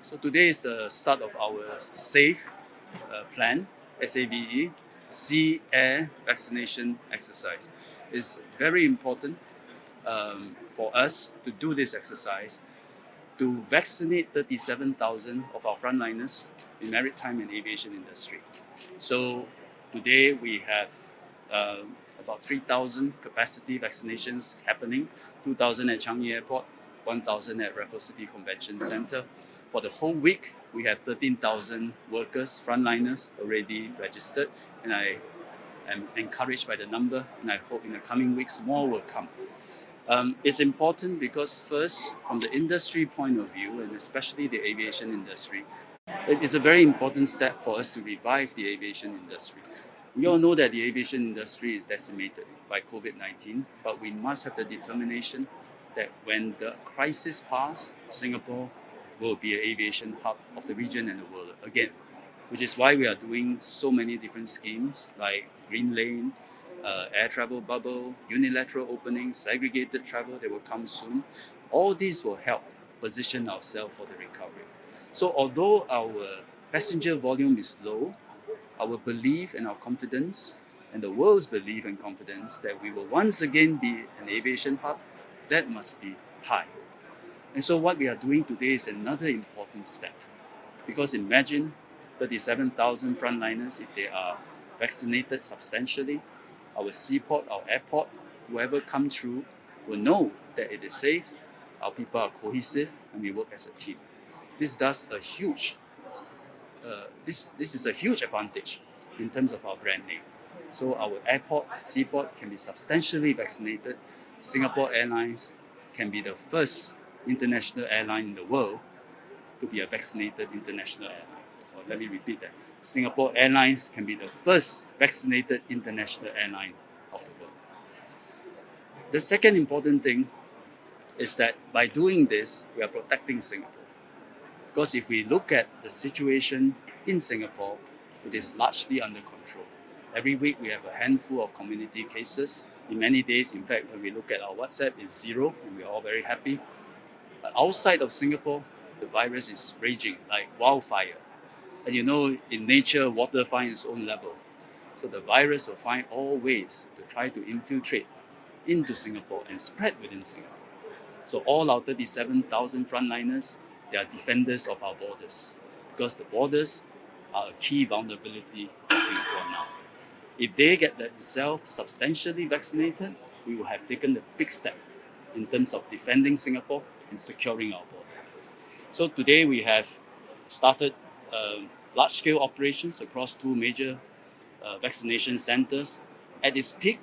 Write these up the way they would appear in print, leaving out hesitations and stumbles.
So today is the start of our SAVE plan, SAVE, Sea Air Vaccination Exercise. It's very important for us to do this exercise to vaccinate 37,000 of our frontliners in maritime and aviation industry. So today we have about 3,000 capacity vaccinations happening, 2,000 at Changi Airport, 1,000 at Raffles City Convention Centre. For the whole week, we have 13,000 workers, frontliners already registered, and I am encouraged by the number, and I hope in the coming weeks more will come. It's important because first, from the industry point of view, and especially the aviation industry, it is a very important step for us to revive the aviation industry. We all know that the aviation industry is decimated by COVID-19, but we must have the determination that when the crisis passes, Singapore will be an aviation hub of the region and the world again, which is why we are doing so many different schemes like Green Lane, air travel bubble, unilateral opening, segregated travel that will come soon. All these will help position ourselves for the recovery. So although our passenger volume is low, our belief and our confidence and the world's belief and confidence that we will once again be an aviation hub, that must be high. And so what we are doing today is another important step. Because imagine 37,000 frontliners, if they are vaccinated substantially, our seaport, our airport, whoever comes through will know that it is safe, our people are cohesive, and we work as a team. This is a huge advantage in terms of our brand name. So our airport, seaport can be substantially vaccinated. Singapore Airlines can be the first international airline in the world to be a vaccinated international airline. Or let me repeat that. Singapore Airlines can be the first vaccinated international airline of the world. The second important thing is that by doing this, we are protecting Singapore. Because if we look at the situation in Singapore, it is largely under control. Every week we have a handful of community cases. In many days, in fact, when we look at our WhatsApp, it's zero, and we are all very happy. But outside of Singapore, the virus is raging like wildfire. And you know, in nature, water finds its own level. So the virus will find all ways to try to infiltrate into Singapore and spread within Singapore. So all our 37,000 frontliners, they are defenders of our borders, because the borders are a key vulnerability for Singapore now. If they get themselves substantially vaccinated, we will have taken a big step in terms of defending Singapore and securing our border. So today we have started large-scale operations across two major vaccination centers. At its peak,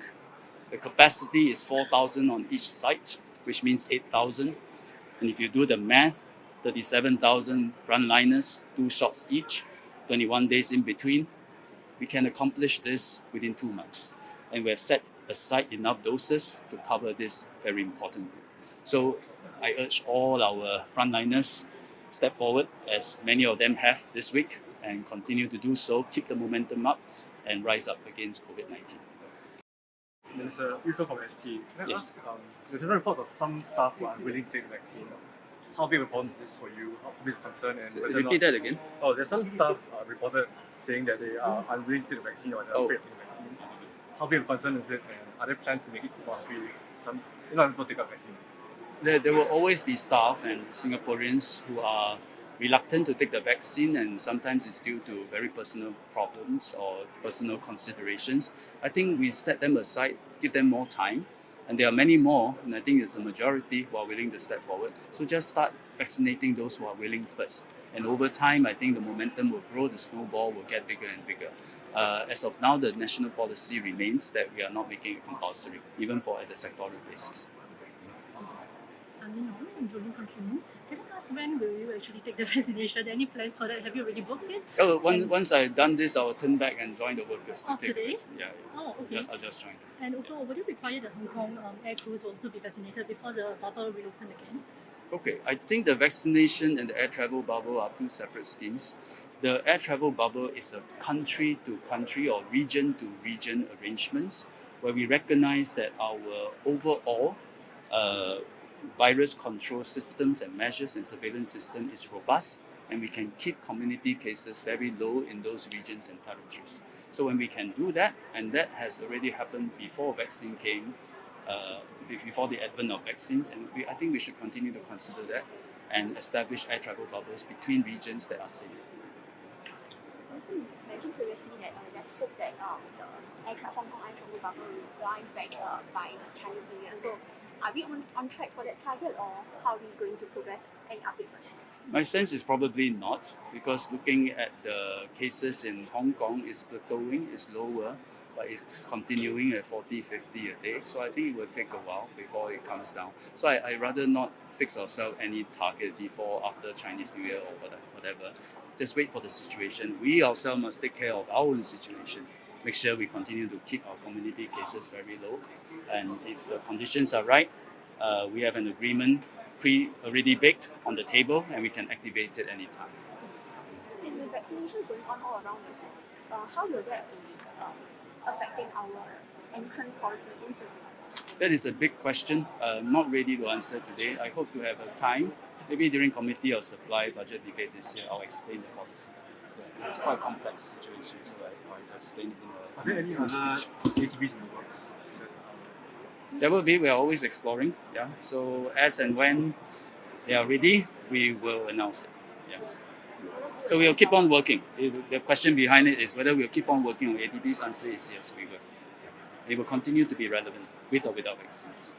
the capacity is 4,000 on each site, which means 8,000. And if you do the math, 37,000 frontliners, 2 shots each, 21 days in between, we can accomplish this within 2 months. And we have set aside enough doses to cover this very important group. So I urge all our frontliners step forward, as many of them have this week, and continue to do so, keep the momentum up, and rise up against COVID-19. Minister Ong Ye Kung from ST. Can I Yes. ask, there's different reports of some staff who are unwilling to take the vaccine. How big a problem is this for you? How big a concern? And So whether or repeat not, that again. Oh, there's some staff reported saying that they are unwilling to take the vaccine or they're afraid of taking the vaccine. How big a concern is it? And are there plans to make it compulsory if some people take up vaccine? There will always be staff and Singaporeans who are reluctant to take the vaccine, and sometimes it's due to very personal problems or personal considerations. I think we set them aside, give them more time, and there are many more, and I think it's a majority who are willing to step forward. So just start vaccinating those who are willing first. And over time, I think the momentum will grow, the snowball will get bigger and bigger. As of now, the national policy remains that we are not making it compulsory, even for at the sectoral basis. I'm Jolene from Changi. Can I ask, when will you actually take the vaccination? Any plans for that? Have you already booked it? Oh, once I've done this, I'll turn back and join the workers to Oh, take today? this. Yeah. Oh, okay. I'll just join them. And also, would you require the Hong Kong air crews also be vaccinated before the bubble reopen again? Okay, I think the vaccination and the air travel bubble are two separate schemes. The air travel bubble is a country to country or region to region arrangements where we recognize that our overall virus control systems and measures and surveillance system is robust, and we can keep community cases very low in those regions and territories. So when we can do that, and that has already happened before vaccine came, before the advent of vaccines, and I think we should continue to consider that and establish air travel bubbles between regions that are safe. Also, you mentioned previously that there's hope that the Hong Kong air travel bubble will drive back by Chinese New Year. So, are we on track for that target, or how are we going to progress? Any updates on that? My sense is probably not, because looking at the cases in Hong Kong, is plateauing, is lower, but it's continuing at 40, 50 a day. So I think it will take a while before it comes down. So I rather not fix ourselves any target before, after Chinese New Year or whatever. Just wait for the situation. We ourselves must take care of our own situation. Make sure we continue to keep our community cases very low. And if the conditions are right, we have an agreement already baked on the table, and we can activate it anytime. And with vaccinations going on all around the world, how will that be affecting our entrance policy into Singapore? That is a big question. Not ready to answer today. I hope to have a time, maybe during Committee of Supply budget debate this year, I'll explain the policy. It's quite a complex situation, so I want to explain it Are there in any a full other speech. ATVs in the works? There will be. We are always exploring. Yeah. So as and when they are ready, we will announce it. Yeah. So we'll keep on working. The question behind it is whether we'll keep on working on ATVs. Answer is yes, we will. They will continue to be relevant with or without vaccines.